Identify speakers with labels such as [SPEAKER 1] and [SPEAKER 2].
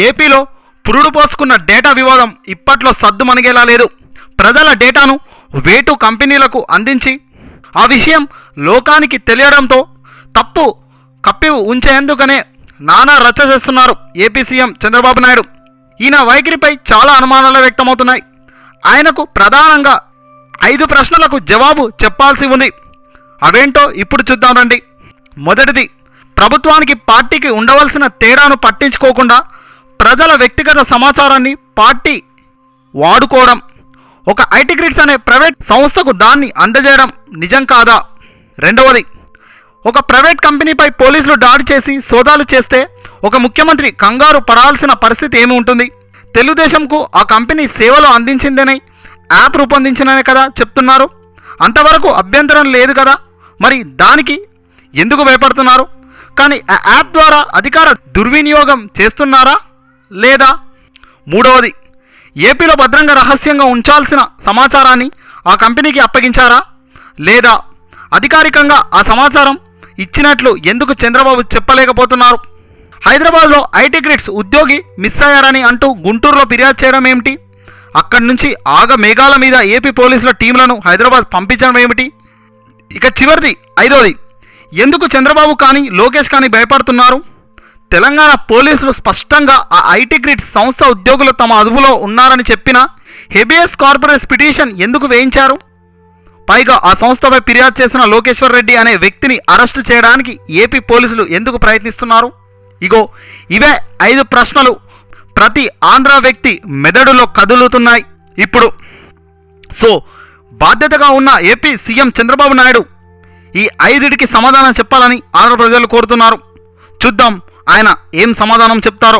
[SPEAKER 1] ఏపీలో పురుడు పోసుకున్న డేటా వివాదం ఇప్పట్లో సద్దుమణిగేలా లేదు. ప్రజల డేటాను వేటు కంపెనీలకు అందించి ఆ విషయం లోకానికి తెలియడంతో తప్పు కప్పి ఉంచేందుకనే నానా రచ్చ చేస్తున్నారు ఏపీ సీఎం చంద్రబాబు నాయుడు. ఈయన వైఖరిపై చాలా అనుమానాలు వ్యక్తమవుతున్నాయి. ఆయనకు ప్రధానంగా 5 ప్రశ్నలకు జవాబు చెప్పాల్సి ఉంది. అవేంటో ఇప్పుడు చూద్దాం రండి. మొదటిది, ప్రభుత్వానికి పార్టీకి ఉండవలసిన తేడాను పట్టించుకోకుండా ప్రజల వ్యక్తిగత సమాచారాన్ని పార్టీ వాడుకోవడం, ఒక ఐటీ గ్రిడ్స్ అనే ప్రైవేట్ సంస్థకు దాన్ని అందజేయడం నిజం కాదా? రెండవది, ఒక ప్రైవేట్ కంపెనీపై పోలీసులు దాడి చేసి సోదాలు చేస్తే ఒక ముఖ్యమంత్రి కంగారు పడాల్సిన పరిస్థితి ఏమి ఉంటుంది? తెలుగుదేశంకు ఆ కంపెనీ సేవలు అందించిందని యాప్ రూపొందించిననే కదా చెప్తున్నారు. అంతవరకు అభ్యంతరం లేదు కదా, మరి దానికి ఎందుకు భయపడుతున్నారు? కానీ ఆ యాప్ ద్వారా అధికార దుర్వినియోగం చేస్తున్నారా లేదా? మూడవది, ఏపీలో భద్రంగా రహస్యంగా ఉంచాల్సిన సమాచారాన్ని ఆ కంపెనీకి అప్పగించారా లేదా? అధికారికంగా ఆ సమాచారం ఇచ్చినట్లు ఎందుకు చంద్రబాబు చెప్పలేకపోతున్నారు? హైదరాబాద్లో ఐటీ గ్రిడ్స్ ఉద్యోగి మిస్ అయ్యారని అంటూ గుంటూరులో ఫిర్యాదు చేయడం ఏమిటి? అక్కడి నుంచి ఆగ మేఘాల మీద ఏపీ పోలీసుల టీంలను హైదరాబాద్ పంపించడం ఏమిటి? ఇక చివరిది, 5వది, ఎందుకు చంద్రబాబు కానీ లోకేష్ కానీ భయపడుతున్నారు? తెలంగాణ పోలీసులు స్పష్టంగా ఆ ఐటీ గ్రిడ్స్ సంస్థ ఉద్యోగులు తమ అదుపులో ఉన్నారని చెప్పినా హెబియస్ కార్పొరేట్ పిటిషన్ ఎందుకు వేయించారు? పైగా ఆ సంస్థపై ఫిర్యాదు చేసిన లోకేశ్వర్ రెడ్డి అనే వ్యక్తిని అరెస్టు చేయడానికి ఏపీ పోలీసులు ఎందుకు ప్రయత్నిస్తున్నారు? ఇగో ఇవే 5 ప్రశ్నలు ప్రతి ఆంధ్ర వ్యక్తి మెదడులో కదులుతున్నాయి ఇప్పుడు. సో బాధ్యతగా ఉన్న ఏపీ సీఎం చంద్రబాబు నాయుడు ఈ 5టికి సమాధానం చెప్పాలని ఆంధ్ర ప్రజలు కోరుతున్నారు. చూద్దాం ఆయన ఏం సమాధానం చెప్తారో.